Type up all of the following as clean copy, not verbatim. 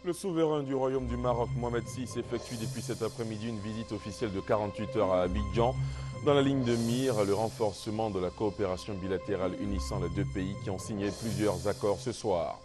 Le souverain du Royaume du Maroc, Mohamed VI, effectue depuis cet après-midi une visite officielle de 48 heures à Abidjan. Dans la ligne de mire, le renforcement de la coopération bilatérale unissant les deux pays qui ont signé plusieurs accords ce soir.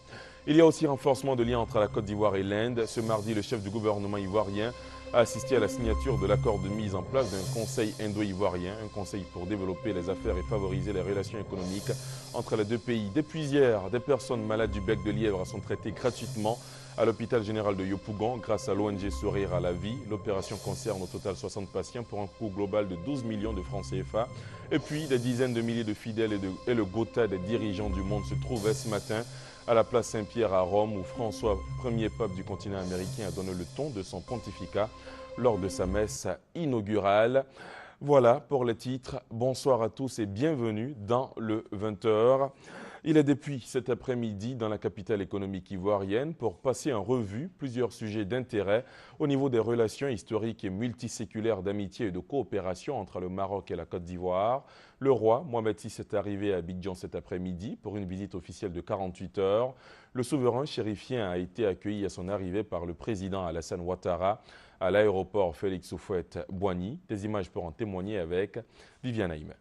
Il y a aussi renforcement de liens entre la Côte d'Ivoire et l'Inde. Ce mardi, le chef du gouvernement ivoirien a assisté à la signature de l'accord de mise en place d'un conseil indo-ivoirien, un conseil pour développer les affaires et favoriser les relations économiques entre les deux pays. Depuis hier, des personnes malades du bec de lièvre sont traitées gratuitement à l'hôpital général de Yopougon grâce à l'ONG Sourire à la vie. L'opération concerne au total 60 patients pour un coût global de 12 millions de francs CFA. Et puis, des dizaines de milliers de fidèles et le Gotha des dirigeants du monde se trouvaient ce matin à la place Saint-Pierre à Rome, où François, premier pape du continent américain, a donné le ton de son pontificat lors de sa messe inaugurale. Voilà pour les titres. Bonsoir à tous et bienvenue dans le 20h. Il est depuis cet après-midi dans la capitale économique ivoirienne pour passer en revue plusieurs sujets d'intérêt au niveau des relations historiques et multiséculaires d'amitié et de coopération entre le Maroc et la Côte d'Ivoire. Le roi Mohamed VI est arrivé à Abidjan cet après-midi pour une visite officielle de 48 heures. Le souverain chérifien a été accueilli à son arrivée par le président Alassane Ouattara à l'aéroport Félix Houphouët-Boigny. Des images pour en témoigner avec Viviane Haïm.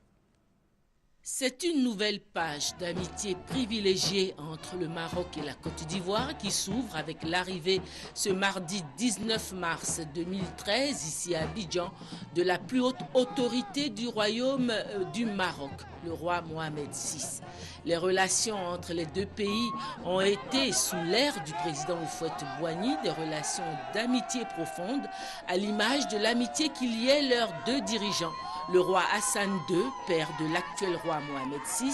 C'est une nouvelle page d'amitié privilégiée entre le Maroc et la Côte d'Ivoire qui s'ouvre avec l'arrivée ce mardi 19 mars 2013 ici à Abidjan de la plus haute autorité du Royaume du Maroc, le roi Mohamed VI. Les relations entre les deux pays ont été, sous l'ère du président Houphouët-Boigny, des relations d'amitié profonde, à l'image de l'amitié qu'il liait leurs deux dirigeants, le roi Hassan II, père de l'actuel roi Mohamed VI,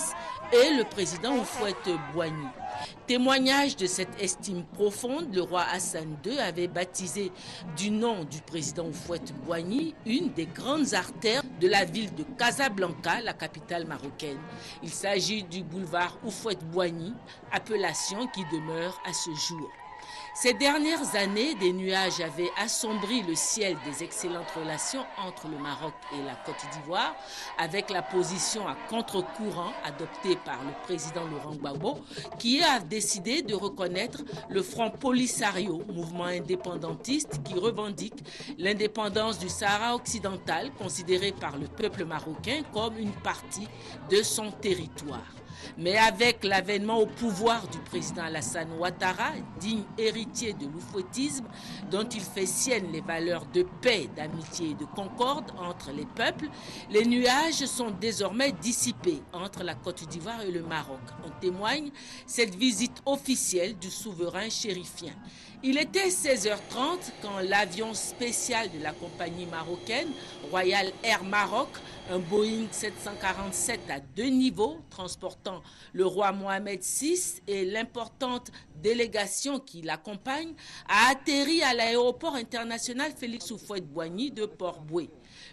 et le président Houphouët-Boigny. Témoignage de cette estime profonde, le roi Hassan II avait baptisé du nom du président Houphouët-Boigny une des grandes artères de la ville de Casablanca, la capitale marocaine. Il s'agit du boulevard Houphouët-Boigny, appellation qui demeure à ce jour. Ces dernières années, des nuages avaient assombri le ciel des excellentes relations entre le Maroc et la Côte d'Ivoire, avec la position à contre-courant adoptée par le président Laurent Gbagbo, qui a décidé de reconnaître le Front Polisario, mouvement indépendantiste qui revendique l'indépendance du Sahara occidental, considéré par le peuple marocain comme une partie de son territoire. Mais avec l'avènement au pouvoir du président Alassane Ouattara, digne héritier de l'oufouettisme, dont il fait sienne les valeurs de paix, d'amitié et de concorde entre les peuples, les nuages sont désormais dissipés entre la Côte d'Ivoire et le Maroc. En témoigne cette visite officielle du souverain chérifien. Il était 16h30 quand l'avion spécial de la compagnie marocaine, Royal Air Maroc, un Boeing 747 à 2 niveaux, transportant le roi Mohamed VI et l'importante délégation qui l'accompagne, a atterri à l'aéroport international Félix Houphouët-Boigny de Port-Bouët.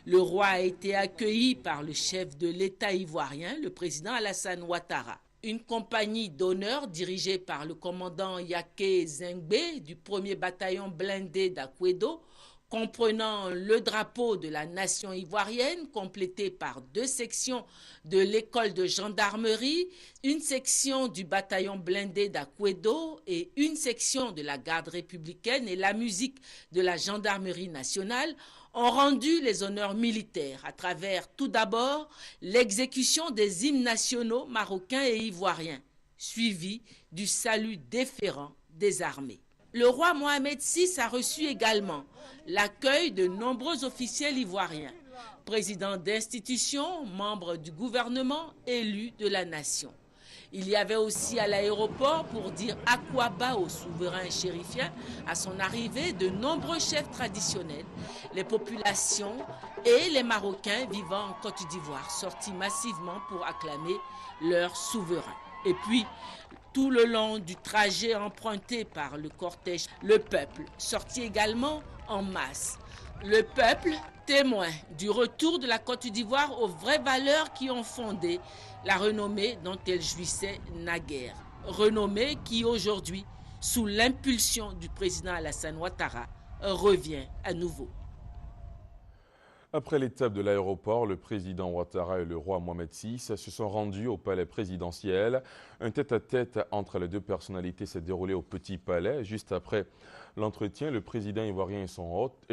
Le roi a été accueilli par le chef de l'État ivoirien, le président Alassane Ouattara. Une compagnie d'honneur dirigée par le commandant Yaké Zengbe du 1er bataillon blindé d'Akwedo, comprenant le drapeau de la nation ivoirienne, complété par 2 sections de l'école de gendarmerie, une section du bataillon blindé d'Akwedo et une section de la garde républicaine et la musique de la gendarmerie nationale, ont rendu les honneurs militaires à travers tout d'abord l'exécution des hymnes nationaux marocains et ivoiriens, suivi du salut déférent des armées. Le roi Mohamed VI a reçu également l'accueil de nombreux officiels ivoiriens, présidents d'institutions, membres du gouvernement, élus de la nation. Il y avait aussi à l'aéroport, pour dire Akwaba au souverain chérifien, à son arrivée, de nombreux chefs traditionnels, les populations et les Marocains vivant en Côte d'Ivoire, sortis massivement pour acclamer leur souverain. Et puis, tout le long du trajet emprunté par le cortège, le peuple sortit également en masse. Le peuple, témoin du retour de la Côte d'Ivoire aux vraies valeurs qui ont fondé la renommée dont elle jouissait naguère. Renommée qui aujourd'hui, sous l'impulsion du président Alassane Ouattara, revient à nouveau. Après l'étape de l'aéroport, le président Ouattara et le roi Mohamed VI se sont rendus au palais présidentiel. Un tête-à-tête entre les deux personnalités s'est déroulé au Petit Palais. Juste après l'entretien, le président ivoirien et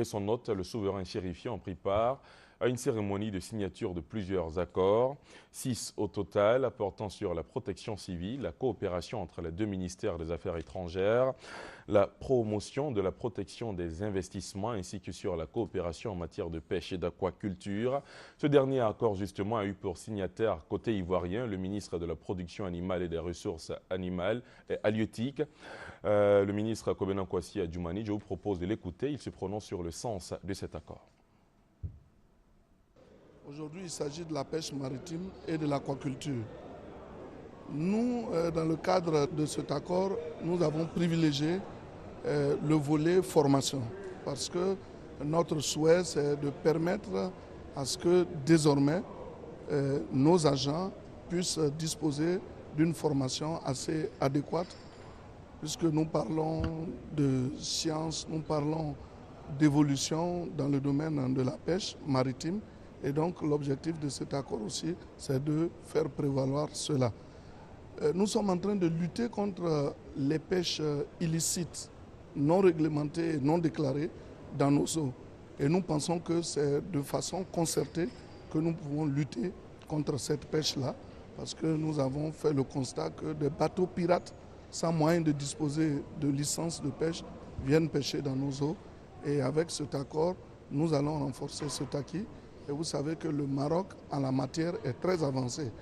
son hôte, le souverain chérifié, ont pris part à une cérémonie de signature de plusieurs accords, 6 au total, portant sur la protection civile, la coopération entre les deux ministères des Affaires étrangères, la promotion de la protection des investissements ainsi que sur la coopération en matière de pêche et d'aquaculture. Ce dernier accord justement a eu pour signataire côté ivoirien le ministre de la Production animale et des Ressources animales et halieutiques, le ministre Kobena Kwasi Adjoumani. Je vous propose de l'écouter, il se prononce sur le sens de cet accord. Aujourd'hui, il s'agit de la pêche maritime et de l'aquaculture. Nous, dans le cadre de cet accord, nous avons privilégié le volet formation parce que notre souhait, c'est de permettre à ce que désormais nos agents puissent disposer d'une formation assez adéquate puisque nous parlons de sciences, nous parlons d'évolution dans le domaine de la pêche maritime. Et donc l'objectif de cet accord aussi, c'est de faire prévaloir cela. Nous sommes en train de lutter contre les pêches illicites, non réglementées et non déclarées dans nos eaux. Et nous pensons que c'est de façon concertée que nous pouvons lutter contre cette pêche-là, parce que nous avons fait le constat que des bateaux pirates, sans moyen de disposer de licence de pêche, viennent pêcher dans nos eaux. Et avec cet accord, nous allons renforcer cet acquis. Et vous savez que le Maroc, en la matière, est très avancé.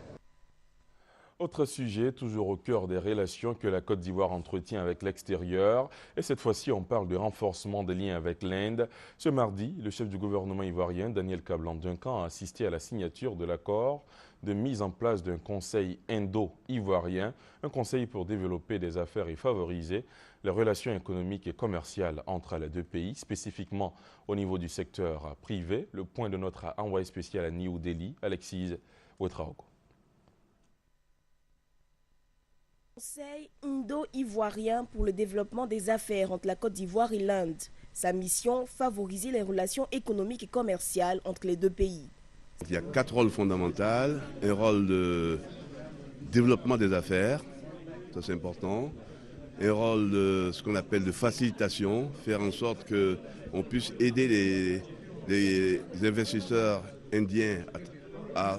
Autre sujet, toujours au cœur des relations que la Côte d'Ivoire entretient avec l'extérieur. Et cette fois-ci, on parle de renforcement des liens avec l'Inde. Ce mardi, le chef du gouvernement ivoirien, Daniel Kablan-Duncan, a assisté à la signature de l'accord de mise en place d'un conseil indo-ivoirien, un conseil pour développer des affaires et favoriser les relations économiques et commerciales entre les deux pays, spécifiquement au niveau du secteur privé. Le point de notre envoyé spécial à New Delhi, Alexis Ouetraogo. Conseil indo-ivoirien pour le développement des affaires entre la Côte d'Ivoire et l'Inde. Sa mission, favoriser les relations économiques et commerciales entre les deux pays. Il y a 4 rôles fondamentaux. Un rôle de développement des affaires, ça c'est important. Un rôle de ce qu'on appelle de facilitation, faire en sorte qu'on puisse aider les investisseurs indiens à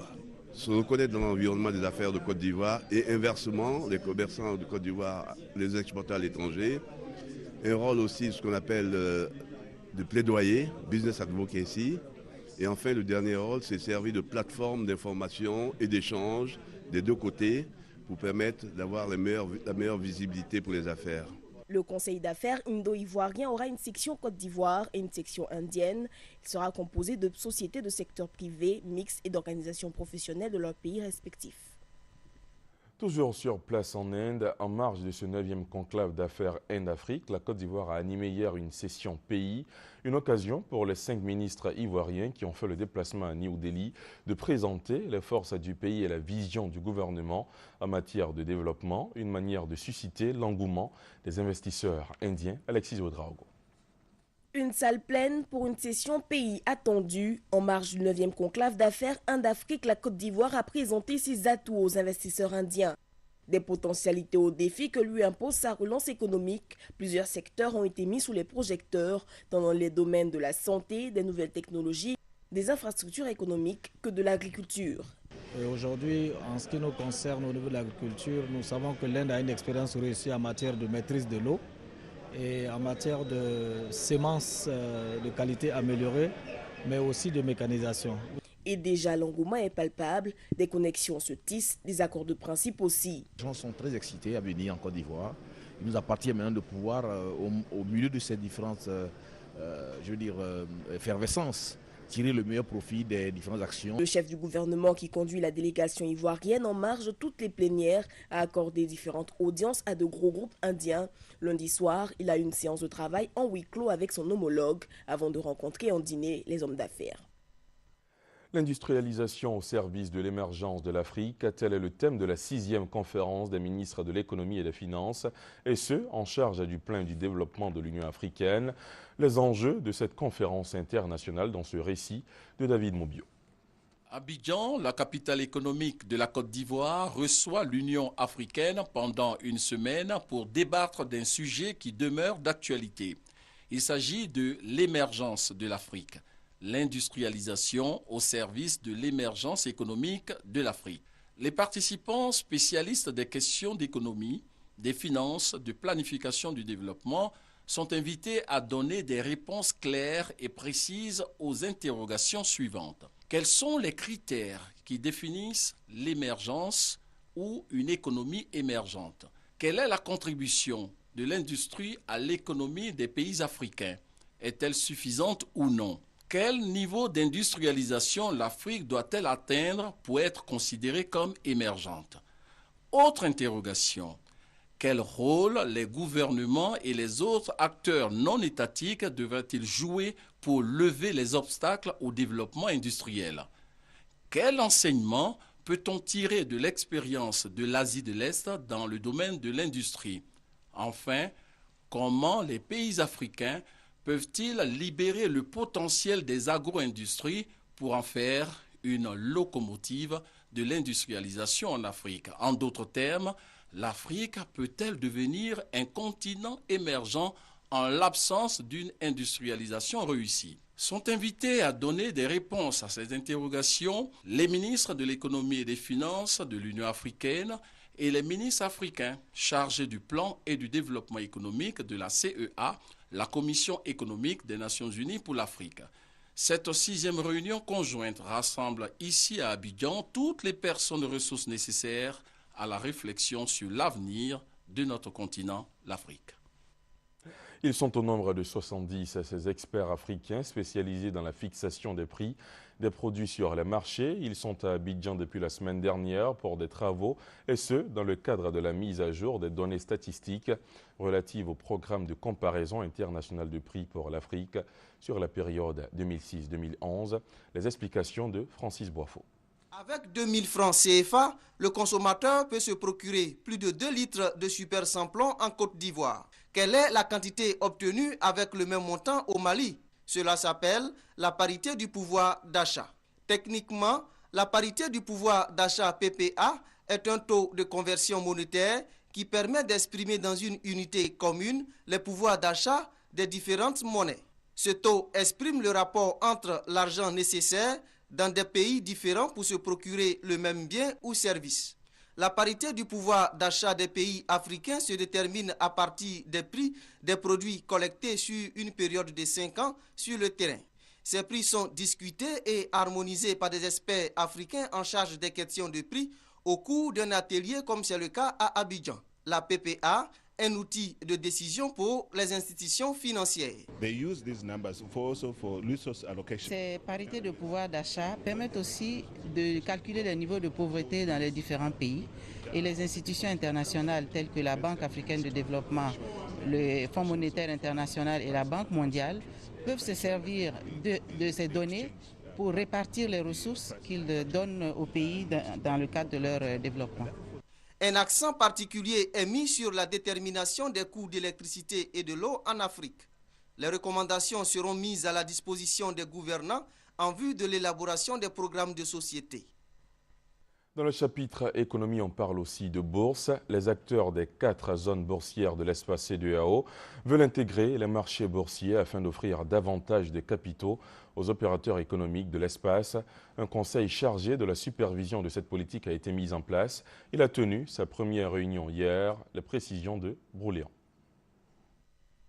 se reconnaître dans l'environnement des affaires de Côte d'Ivoire et inversement, les commerçants de Côte d'Ivoire les exporter à l'étranger. Un rôle aussi, ce qu'on appelle de plaidoyer, business advocacy. Et enfin, le dernier rôle, c'est servir de plateforme d'information et d'échange des deux côtés pour permettre d'avoir la meilleure visibilité pour les affaires. Le Conseil d'affaires indo-ivoirien aura une section Côte d'Ivoire et une section indienne. Il sera composé de sociétés de secteur privé, mixtes et d'organisations professionnelles de leurs pays respectifs. Toujours sur place en Inde, en marge de ce 9e conclave d'affaires Inde-Afrique, la Côte d'Ivoire a animé hier une session pays, une occasion pour les 5 ministres ivoiriens qui ont fait le déplacement à New Delhi de présenter les forces du pays et la vision du gouvernement en matière de développement, une manière de susciter l'engouement des investisseurs indiens. Alexis Ouetraogo. Une salle pleine pour une session pays attendue. En marge du 9e conclave d'affaires Inde-Afrique, la Côte d'Ivoire a présenté ses atouts aux investisseurs indiens. Des potentialités aux défis que lui impose sa relance économique. Plusieurs secteurs ont été mis sous les projecteurs, tant dans les domaines de la santé, des nouvelles technologies, des infrastructures économiques que de l'agriculture. Aujourd'hui, en ce qui nous concerne au niveau de l'agriculture, nous savons que l'Inde a une expérience réussie en matière de maîtrise de l'eau et en matière de semences de qualité améliorée, mais aussi de mécanisation. Et déjà, l'engouement est palpable, des connexions se tissent, des accords de principe aussi. Les gens sont très excités à venir en Côte d'Ivoire. Il nous appartient maintenant de pouvoir, au milieu de ces différentes effervescences, tirer le meilleur profit des différentes actions. Le chef du gouvernement qui conduit la délégation ivoirienne en marge de toutes les plénières a accordé différentes audiences à de gros groupes indiens. Lundi soir, il a eu une séance de travail en huis clos avec son homologue avant de rencontrer en dîner les hommes d'affaires. L'industrialisation au service de l'émergence de l'Afrique, tel est le thème de la 6e conférence des ministres de l'économie et des finances, et ceux en charge du plan du développement de l'Union africaine. Les enjeux de cette conférence internationale dans ce récit de David Mobio. Abidjan, la capitale économique de la Côte d'Ivoire, reçoit l'Union africaine pendant une semaine pour débattre d'un sujet qui demeure d'actualité. Il s'agit de l'émergence de l'Afrique. L'industrialisation au service de l'émergence économique de l'Afrique. Les participants spécialistes des questions d'économie, des finances, de planification du développement sont invités à donner des réponses claires et précises aux interrogations suivantes. Quels sont les critères qui définissent l'émergence ou une économie émergente? Quelle est la contribution de l'industrie à l'économie des pays africains? Est-elle suffisante ou non? Quel niveau d'industrialisation l'Afrique doit-elle atteindre pour être considérée comme émergente? Autre interrogation. Quel rôle les gouvernements et les autres acteurs non étatiques devraient-ils jouer pour lever les obstacles au développement industriel? Quel enseignement peut-on tirer de l'expérience de l'Asie de l'Est dans le domaine de l'industrie? Enfin, comment les pays africains peuvent-ils libérer le potentiel des agro-industries pour en faire une locomotive de l'industrialisation en Afrique? En d'autres termes, l'Afrique peut-elle devenir un continent émergent en l'absence d'une industrialisation réussie? Sont invités à donner des réponses à ces interrogations les ministres de l'économie et des finances de l'Union africaine et les ministres africains chargés du plan et du développement économique de la CEA, la Commission économique des Nations Unies pour l'Afrique. Cette 6e réunion conjointe rassemble ici à Abidjan toutes les personnes et ressources nécessaires à la réflexion sur l'avenir de notre continent, l'Afrique. Ils sont au nombre de 70, ces experts africains spécialisés dans la fixation des prix des produits sur les marchés. Ils sont à Abidjan depuis la semaine dernière pour des travaux, et ce, dans le cadre de la mise à jour des données statistiques relatives au programme de comparaison internationale de prix pour l'Afrique sur la période 2006-2011. Les explications de Francis Boifo. Avec 2000 francs CFA, le consommateur peut se procurer plus de 2 litres de super samplon en Côte d'Ivoire. Quelle est la quantité obtenue avec le même montant au Mali? Cela s'appelle la parité du pouvoir d'achat. Techniquement, la parité du pouvoir d'achat PPA est un taux de conversion monétaire qui permet d'exprimer dans une unité commune les pouvoirs d'achat des différentes monnaies. Ce taux exprime le rapport entre l'argent nécessaire dans des pays différents pour se procurer le même bien ou service. La parité du pouvoir d'achat des pays africains se détermine à partir des prix des produits collectés sur une période de 5 ans sur le terrain. Ces prix sont discutés et harmonisés par des experts africains en charge des questions de prix au cours d'un atelier comme c'est le cas à Abidjan. La PPA, un outil de décision pour les institutions financières. Ces parités de pouvoir d'achat permettent aussi de calculer les niveaux de pauvreté dans les différents pays et les institutions internationales telles que la Banque africaine de développement, le Fonds monétaire international et la Banque mondiale peuvent se servir de ces données pour répartir les ressources qu'ils donnent aux pays dans le cadre de leur développement. Un accent particulier est mis sur la détermination des coûts d'électricité et de l'eau en Afrique. Les recommandations seront mises à la disposition des gouvernants en vue de l'élaboration des programmes de société. Dans le chapitre économie, on parle aussi de bourse. Les acteurs des 4 zones boursières de l'espace CEDEAO veulent intégrer les marchés boursiers afin d'offrir davantage de capitaux aux opérateurs économiques de l'espace. Un conseil chargé de la supervision de cette politique a été mis en place. Il a tenu sa première réunion hier. Les précisions de Brouléan.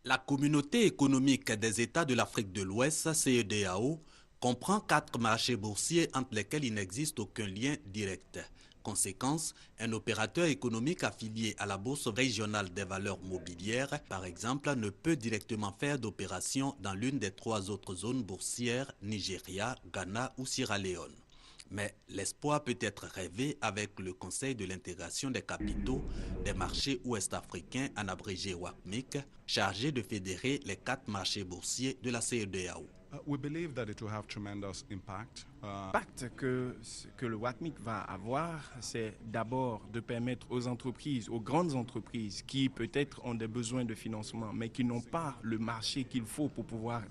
La communauté économique des États de l'Afrique de l'Ouest, CEDEAO, comprend 4 marchés boursiers entre lesquels il n'existe aucun lien direct. Conséquence, un opérateur économique affilié à la Bourse régionale des valeurs mobilières, par exemple, ne peut directement faire d'opérations dans l'une des 3 autres zones boursières, Nigeria, Ghana ou Sierra Leone. Mais l'espoir peut être rêvé avec le Conseil de l'intégration des capitaux des marchés ouest-africains, en abrégé WACMIC, chargé de fédérer les 4 marchés boursiers de la CEDEAO. L'impact que le WACMIC va avoir, c'est d'abord de permettre aux entreprises, aux grandes entreprises qui peut-être ont des besoins de financement, mais qui n'ont pas le marché qu'il faut pour pouvoir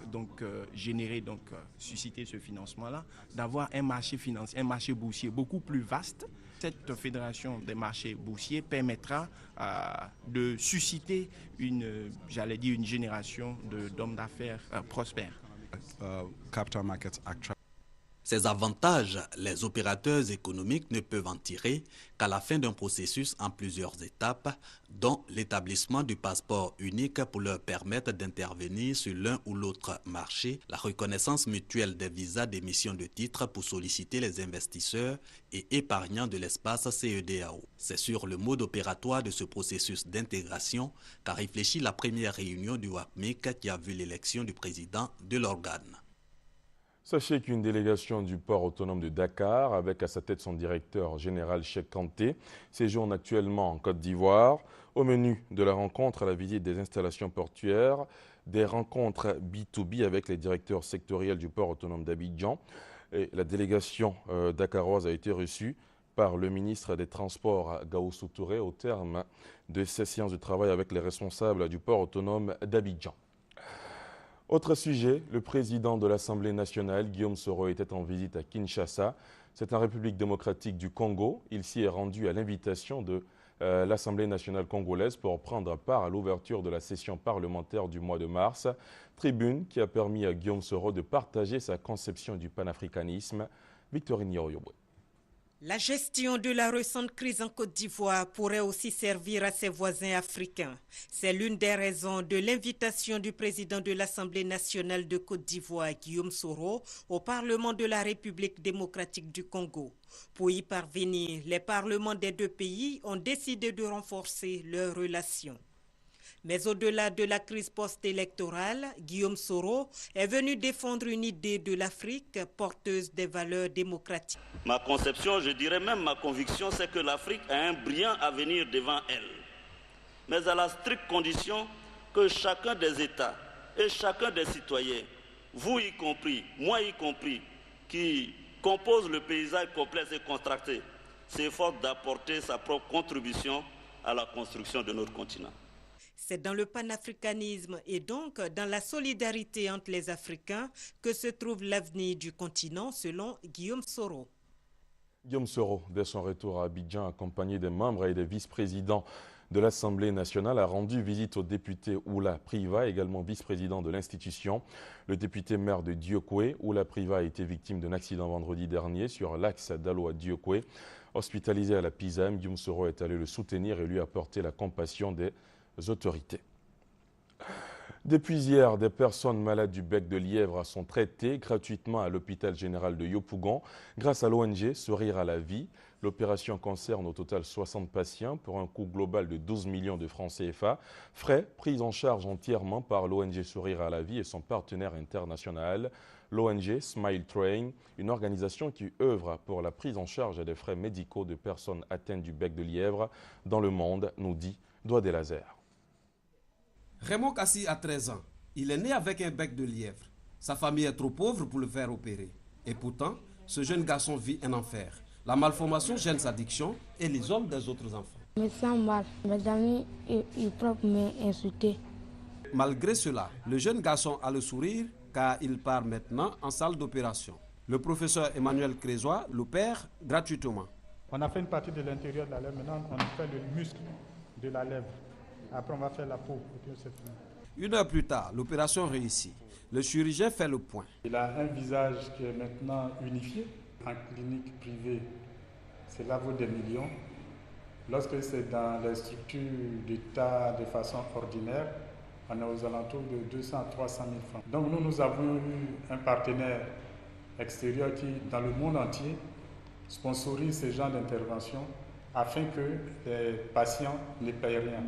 susciter ce financement-là, d'avoir un marché financier, un marché boursier beaucoup plus vaste. Cette fédération des marchés boursiers permettra de susciter une génération d'hommes d'affaires prospères. Ces avantages, les opérateurs économiques ne peuvent en tirer qu'à la fin d'un processus en plusieurs étapes, dont l'établissement du passeport unique pour leur permettre d'intervenir sur l'un ou l'autre marché, la reconnaissance mutuelle des visas d'émission de titres pour solliciter les investisseurs et épargnants de l'espace CEDEAO. C'est sur le mode opératoire de ce processus d'intégration qu'a réfléchi la première réunion du WACMIC qui a vu l'élection du président de l'organe. Sachez qu'une délégation du port autonome de Dakar, avec à sa tête son directeur général Cheikh Kanté, séjourne actuellement en Côte d'Ivoire. Au menu de la rencontre, la visite des installations portuaires, des rencontres B2B avec les directeurs sectoriels du port autonome d'Abidjan. Et la délégation dakaroise a été reçue par le ministre des Transports, Gaoussou Touré, au terme de ces séances de travail avec les responsables du port autonome d'Abidjan. Autre sujet, le président de l'Assemblée nationale, Guillaume Soro, était en visite à Kinshasa. C'est en République démocratique du Congo. Il s'y est rendu à l'invitation de l'Assemblée nationale congolaise pour prendre part à l'ouverture de la session parlementaire du mois de mars. Tribune qui a permis à Guillaume Soro de partager sa conception du panafricanisme. Victorine Yoroyobwe. La gestion de la récente crise en Côte d'Ivoire pourrait aussi servir à ses voisins africains. C'est l'une des raisons de l'invitation du président de l'Assemblée nationale de Côte d'Ivoire, Guillaume Soro, au Parlement de la République démocratique du Congo. Pour y parvenir, les parlements des deux pays ont décidé de renforcer leurs relations. Mais au-delà de la crise post-électorale, Guillaume Soro est venu défendre une idée de l'Afrique porteuse des valeurs démocratiques. Ma conception, je dirais même ma conviction, c'est que l'Afrique a un brillant avenir devant elle. Mais à la stricte condition que chacun des États et chacun des citoyens, vous y compris, moi y compris, qui composent le paysage complexe et contracté, s'efforce d'apporter sa propre contribution à la construction de notre continent. C'est dans le panafricanisme et donc dans la solidarité entre les Africains que se trouve l'avenir du continent, selon Guillaume Soro. Guillaume Soro, dès son retour à Abidjan, accompagné des membres et des vice-présidents de l'Assemblée nationale, a rendu visite au député Oula Priva, également vice-président de l'institution. Le député maire de Diokwe, Oula Priva, a été victime d'un accident vendredi dernier sur l'axe d'Aloa-Diokwe. Hospitalisé à la Pisam, Guillaume Soro est allé le soutenir et lui apporter la compassion des autorités. Depuis hier, des personnes malades du bec de lièvre sont traitées gratuitement à l'hôpital général de Yopougon grâce à l'ONG Sourire à la vie. L'opération concerne au total 60 patients pour un coût global de 12 millions de francs CFA. Frais pris en charge entièrement par l'ONG Sourire à la vie et son partenaire international, l'ONG Smile Train, une organisation qui œuvre pour la prise en charge des frais médicaux de personnes atteintes du bec de lièvre dans le monde, nous dit Doigt des Lasers. Raymond Kassi a 13 ans. Il est né avec un bec de lièvre. Sa famille est trop pauvre pour le faire opérer. Et pourtant, ce jeune garçon vit un enfer. La malformation gêne sa diction et l'isole des autres enfants. Je me sens mal. Mes amis, ils peuvent m'insulter. Malgré cela, le jeune garçon a le sourire car il part maintenant en salle d'opération. Le professeur Emmanuel Crésois l'opère gratuitement. On a fait une partie de l'intérieur de la lèvre. Maintenant, on fait le muscle de la lèvre. Après, on va faire la peau. Une heure plus tard, l'opération réussit. Le chirurgien fait le point. Il a un visage qui est maintenant unifié. En clinique privée, cela vaut des millions. Lorsque c'est dans les structures d'État de façon ordinaire, on est aux alentours de 200 à 300 000 francs. Donc nous avons eu un partenaire extérieur qui, dans le monde entier, sponsorise ce genre d'intervention afin que les patients ne payent rien.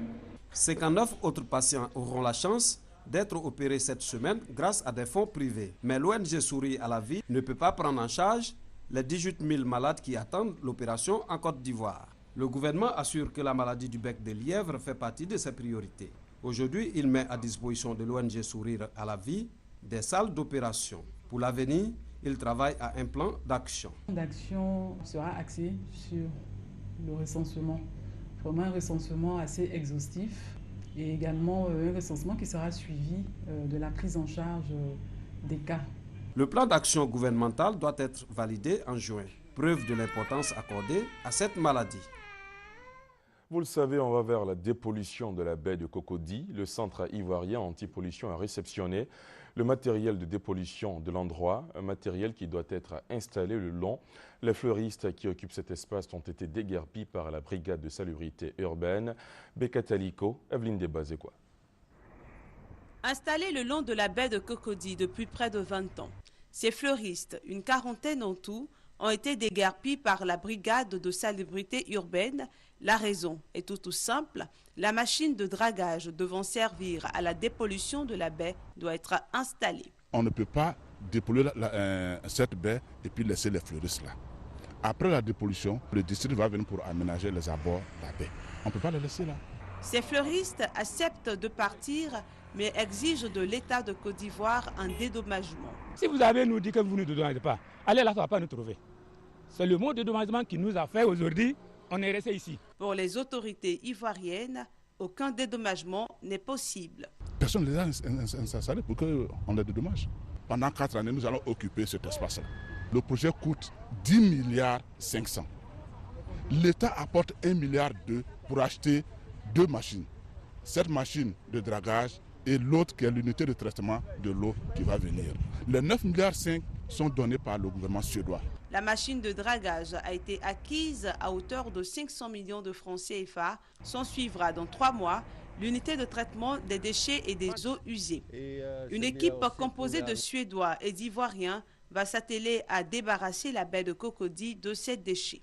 59 autres patients auront la chance d'être opérés cette semaine grâce à des fonds privés. Mais l'ONG Sourire à la vie ne peut pas prendre en charge les 18 000 malades qui attendent l'opération en Côte d'Ivoire. Le gouvernement assure que la maladie du bec de lièvre fait partie de ses priorités. Aujourd'hui, il met à disposition de l'ONG Sourire à la vie des salles d'opération. Pour l'avenir, il travaille à un plan d'action. Le plan d'action sera axé sur le recensement, vraiment un recensement assez exhaustif et également un recensement qui sera suivi de la prise en charge des cas. Le plan d'action gouvernemental doit être validé en juin, preuve de l'importance accordée à cette maladie. Vous le savez, on va vers la dépollution de la baie de Cocody. Le centre ivoirien anti-pollution a réceptionné le matériel de dépollution de l'endroit, un matériel qui doit être installé le long. Les fleuristes qui occupent cet espace ont été déguerpis par la brigade de salubrité urbaine. Bekataliko, Evelyne Debazekwa. Installés le long de la baie de Cocody depuis près de 20 ans, ces fleuristes, une quarantaine en tout, ont été déguerpis par la brigade de salubrité urbaine. La raison est tout simple, la machine de dragage devant servir à la dépollution de la baie doit être installée. On ne peut pas dépolluer cette baie et puis laisser les fleuristes là. Après la dépollution, le district va venir pour aménager les abords de la baie. On ne peut pas les laisser là. Ces fleuristes acceptent de partir, mais exigent de l'État de Côte d'Ivoire un dédommagement. Si vous avez nous dit que vous ne dédommagez pas, allez là, ça ne va pas nous trouver. C'est le mot dédommagement qui nous a fait aujourd'hui. On est resté ici. Pour les autorités ivoiriennes, aucun dédommagement n'est possible. Personne ne les a installés pour qu'on ait des dommages. Pendant 4 années, nous allons occuper cet espace-là. Le projet coûte 10 milliards 500. L'État apporte 1 milliard 2 pour acheter 2 machines. Cette machine de dragage et l'autre qui est l'unité de traitement de l'eau qui va venir. Les 9 milliards 5 sont donnés par le gouvernement suédois. La machine de dragage a été acquise à hauteur de 500 millions de francs CFA. S'en suivra dans 3 mois l'unité de traitement des déchets et des eaux usées. Une équipe composée de Suédois et d'Ivoiriens va s'atteler à débarrasser la baie de Cocody de ces déchets.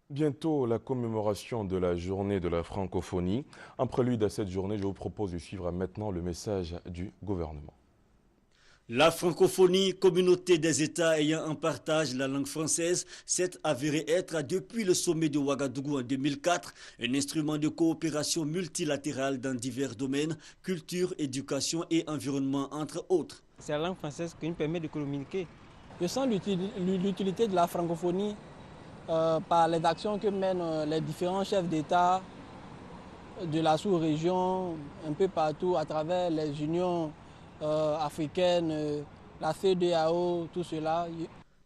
Bientôt la commémoration de la journée de la francophonie. En prélude à cette journée, je vous propose de suivre maintenant le message du gouvernement. La francophonie, communauté des États ayant en partage la langue française, s'est avérée être, depuis le sommet de Ouagadougou en 2004, un instrument de coopération multilatérale dans divers domaines, culture, éducation et environnement, entre autres. C'est la langue française qui nous permet de communiquer. Je sens l'utilité de la francophonie par les actions que mènent les différents chefs d'État de la sous-région, un peu partout à travers les unions africaine, la CEDEAO, tout cela.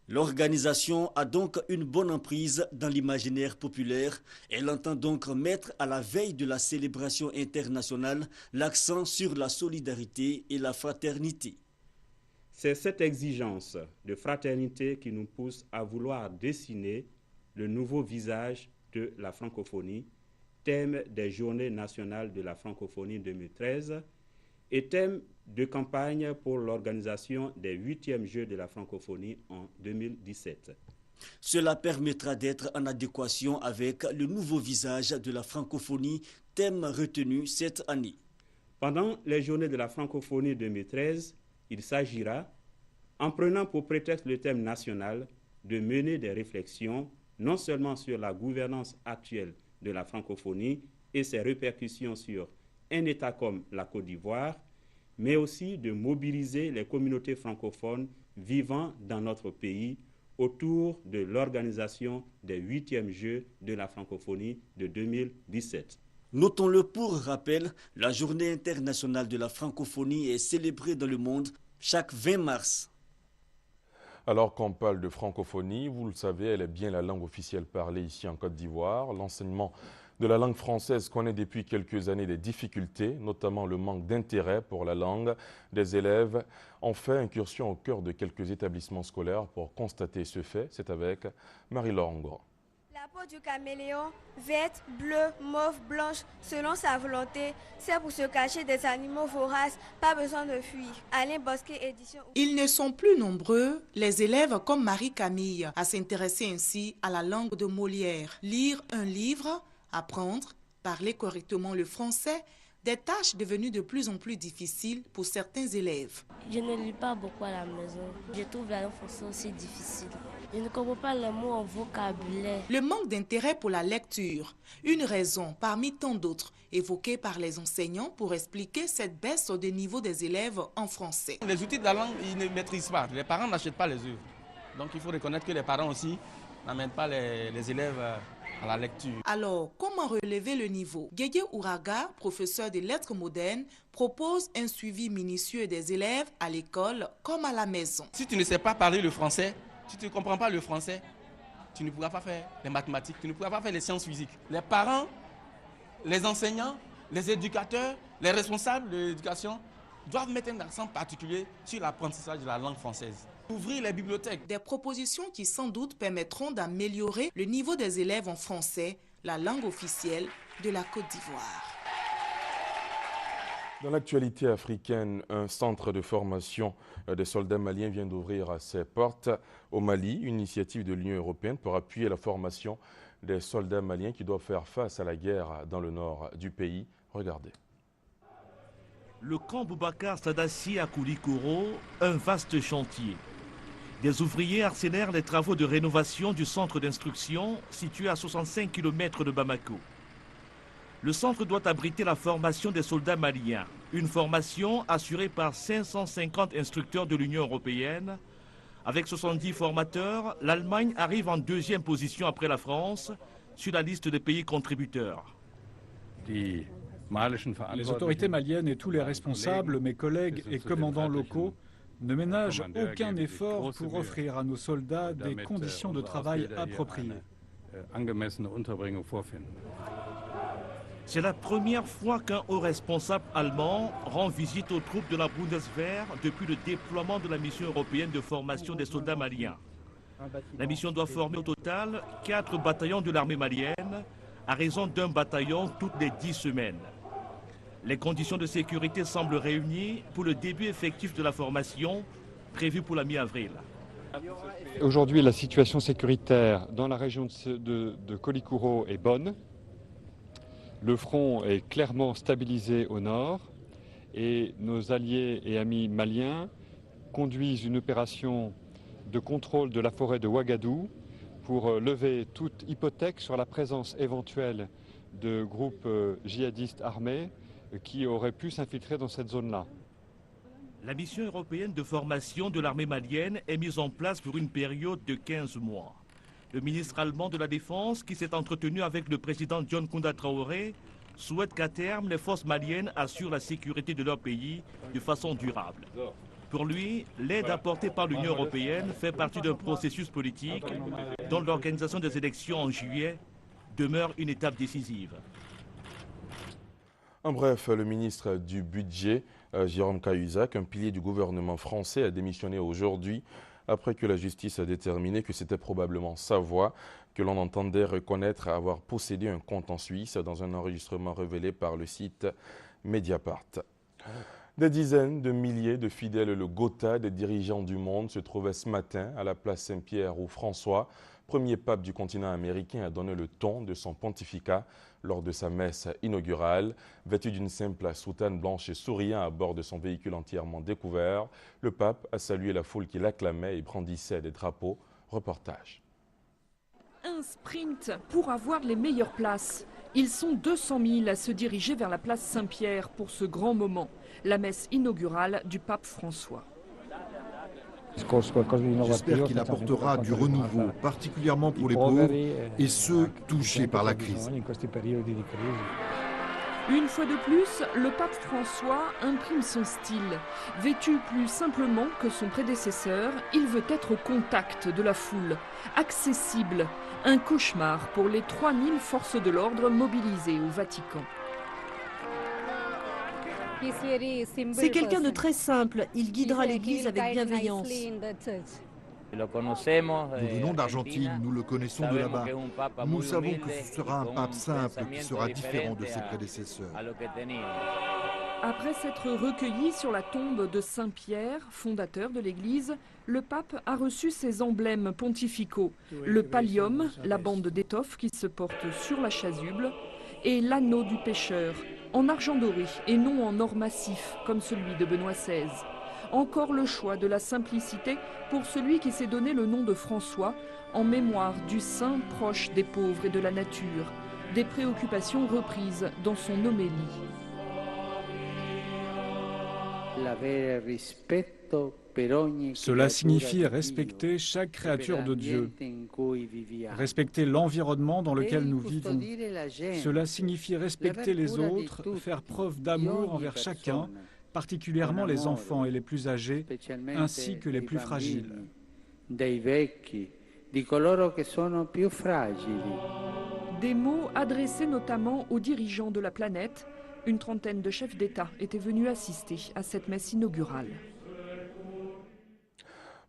L'organisation a donc une bonne emprise dans l'imaginaire populaire. Elle entend donc mettre à la veille de la célébration internationale l'accent sur la solidarité et la fraternité. C'est cette exigence de fraternité qui nous pousse à vouloir dessiner le nouveau visage de la francophonie, thème des Journées nationales de la francophonie 2013 et thème de campagne pour l'organisation des 8e Jeux de la francophonie en 2017. Cela permettra d'être en adéquation avec le nouveau visage de la francophonie, thème retenu cette année. Pendant les Journées de la francophonie 2013, il s'agira, en prenant pour prétexte le thème national, de mener des réflexions non seulement sur la gouvernance actuelle de la francophonie et ses répercussions sur un État comme la Côte d'Ivoire, mais aussi de mobiliser les communautés francophones vivant dans notre pays autour de l'organisation des 8e Jeux de la francophonie de 2017. Notons-le pour rappel, la Journée internationale de la francophonie est célébrée dans le monde chaque 20 mars. Alors qu'on parle de francophonie, vous le savez, elle est bien la langue officielle parlée ici en Côte d'Ivoire. L'enseignement de la langue française connaît depuis quelques années des difficultés, notamment le manque d'intérêt pour la langue. Des élèves ont fait incursion au cœur de quelques établissements scolaires pour constater ce fait. C'est avec Marie-Laure Ngor. La peau du caméléon, verte, bleue, mauve, blanche, selon sa volonté, c'est pour se cacher des animaux voraces, pas besoin de fuir. Alain Bosquet, édition. Ils ne sont plus nombreux, les élèves comme Marie-Camille, à s'intéresser ainsi à la langue de Molière. Lire un livre, apprendre, parler correctement le français, des tâches devenues de plus en plus difficiles pour certains élèves. Je ne lis pas beaucoup à la maison. Je trouve la langue française aussi difficile. Je ne comprends pas les mots en vocabulaire. Le manque d'intérêt pour la lecture, une raison parmi tant d'autres évoquée par les enseignants pour expliquer cette baisse de niveau des élèves en français. Les outils de la langue, ils ne maîtrisent pas. Les parents n'achètent pas les œuvres. Donc il faut reconnaître que les parents aussi n'amènent pas les élèves à la lecture. Alors, comment relever le niveau? Guégué Ouraga, professeur de lettres modernes, propose un suivi minutieux des élèves à l'école comme à la maison. Si tu ne sais pas parler le français, si tu ne comprends pas le français, tu ne pourras pas faire les mathématiques, tu ne pourras pas faire les sciences physiques. Les parents, les enseignants, les éducateurs, les responsables de l'éducation doivent mettre un accent particulier sur l'apprentissage de la langue française. Ouvrir les bibliothèques. Des propositions qui sans doute permettront d'améliorer le niveau des élèves en français, la langue officielle de la Côte d'Ivoire. Dans l'actualité africaine, un centre de formation des soldats maliens vient d'ouvrir ses portes au Mali, une initiative de l'Union européenne pour appuyer la formation des soldats maliens qui doivent faire face à la guerre dans le nord du pays. Regardez. Le camp Boubacar Sadassi à Koulikoro, un vaste chantier. Des ouvriers accélèrent les travaux de rénovation du centre d'instruction situé à 65 km de Bamako. Le centre doit abriter la formation des soldats maliens, une formation assurée par 550 instructeurs de l'Union européenne. Avec 70 formateurs, l'Allemagne arrive en deuxième position après la France sur la liste des pays contributeurs. Les autorités maliennes et tous les responsables, mes collègues et commandants locaux, ne ménagent aucun effort pour offrir à nos soldats des conditions de travail appropriées. C'est la première fois qu'un haut responsable allemand rend visite aux troupes de la Bundeswehr depuis le déploiement de la mission européenne de formation des soldats maliens. La mission doit former au total 4 bataillons de l'armée malienne, à raison d'un bataillon toutes les 10 semaines. Les conditions de sécurité semblent réunies pour le début effectif de la formation, prévu pour la mi-avril. Aujourd'hui, la situation sécuritaire dans la région de Koulikoro est bonne. Le front est clairement stabilisé au nord et nos alliés et amis maliens conduisent une opération de contrôle de la forêt de Ouagadougou pour lever toute hypothèque sur la présence éventuelle de groupes djihadistes armés qui auraient pu s'infiltrer dans cette zone-là. La mission européenne de formation de l'armée malienne est mise en place pour une période de 15 mois. Le ministre allemand de la Défense, qui s'est entretenu avec le président John Kounda Traoré, souhaite qu'à terme, les forces maliennes assurent la sécurité de leur pays de façon durable. Pour lui, l'aide apportée par l'Union européenne fait partie d'un processus politique dont l'organisation des élections en juillet demeure une étape décisive. En bref, le ministre du Budget, Jérôme Cahuzac, un pilier du gouvernement français, a démissionné aujourd'hui après que la justice a déterminé que c'était probablement sa voix que l'on entendait reconnaître avoir possédé un compte en Suisse dans un enregistrement révélé par le site Mediapart. Des dizaines de milliers de fidèles le Gotha des dirigeants du monde se trouvaient ce matin à la place Saint-Pierre où François, premier pape du continent américain, a donné le ton de son pontificat lors de sa messe inaugurale. Vêtu d'une simple soutane blanche et souriant à bord de son véhicule entièrement découvert, le pape a salué la foule qui l'acclamait et brandissait des drapeaux. Reportage. Un sprint pour avoir les meilleures places. Ils sont 200 000 à se diriger vers la place Saint-Pierre pour ce grand moment, la messe inaugurale du pape François. J'espère qu'il apportera du renouveau, particulièrement pour les pauvres et ceux touchés par la crise. Une fois de plus, le pape François imprime son style. Vêtu plus simplement que son prédécesseur, il veut être au contact de la foule, accessible. Un cauchemar pour les 3000 forces de l'ordre mobilisées au Vatican. C'est quelqu'un de très simple. Il guidera l'Église avec bienveillance. Nous venons d'Argentine, nous le connaissons de là-bas. Nous savons que ce sera un pape simple qui sera différent de ses prédécesseurs. Après s'être recueilli sur la tombe de Saint-Pierre, fondateur de l'Église, le pape a reçu ses emblèmes pontificaux, le pallium, la bande d'étoffe qui se porte sur la chasuble, et l'anneau du pêcheur, en argent doré et non en or massif comme celui de Benoît XVI. Encore le choix de la simplicité pour celui qui s'est donné le nom de François en mémoire du saint proche des pauvres et de la nature, des préoccupations reprises dans son homélie. Cela signifie respecter chaque créature de Dieu, respecter l'environnement dans lequel nous vivons. Cela signifie respecter les autres, faire preuve d'amour envers chacun, particulièrement les enfants et les plus âgés, ainsi que les plus fragiles. Des mots adressés notamment aux dirigeants de la planète. Une trentaine de chefs d'État étaient venus assister à cette messe inaugurale.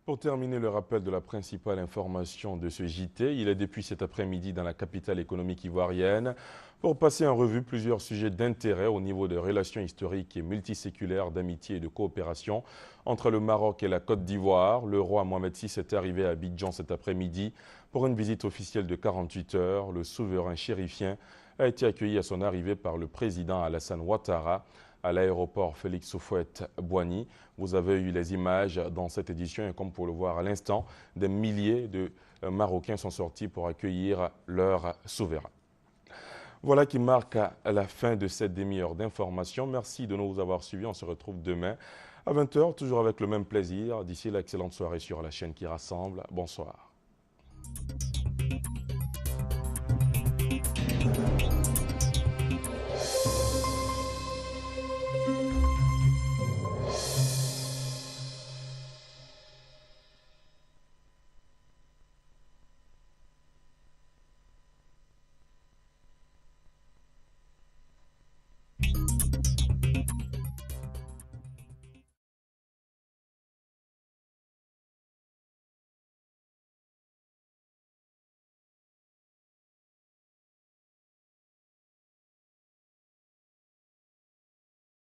Pour terminer, le rappel de la principale information de ce JT, il est depuis cet après-midi dans la capitale économique ivoirienne pour passer en revue plusieurs sujets d'intérêt au niveau des relations historiques et multiséculaires d'amitié et de coopération entre le Maroc et la Côte d'Ivoire. Le roi Mohamed VI est arrivé à Abidjan cet après-midi pour une visite officielle de 48 heures. Le souverain chérifien a été accueilli à son arrivée par le président Alassane Ouattara à l'aéroport Félix Houphouët-Boigny. Vous avez eu les images dans cette édition et comme pour le voir à l'instant, des milliers de Marocains sont sortis pour accueillir leur souverain. Voilà qui marque la fin de cette demi-heure d'information. Merci de nous avoir suivis. On se retrouve demain à 20h, toujours avec le même plaisir. D'ici là, excellente soirée sur la chaîne qui rassemble. Bonsoir.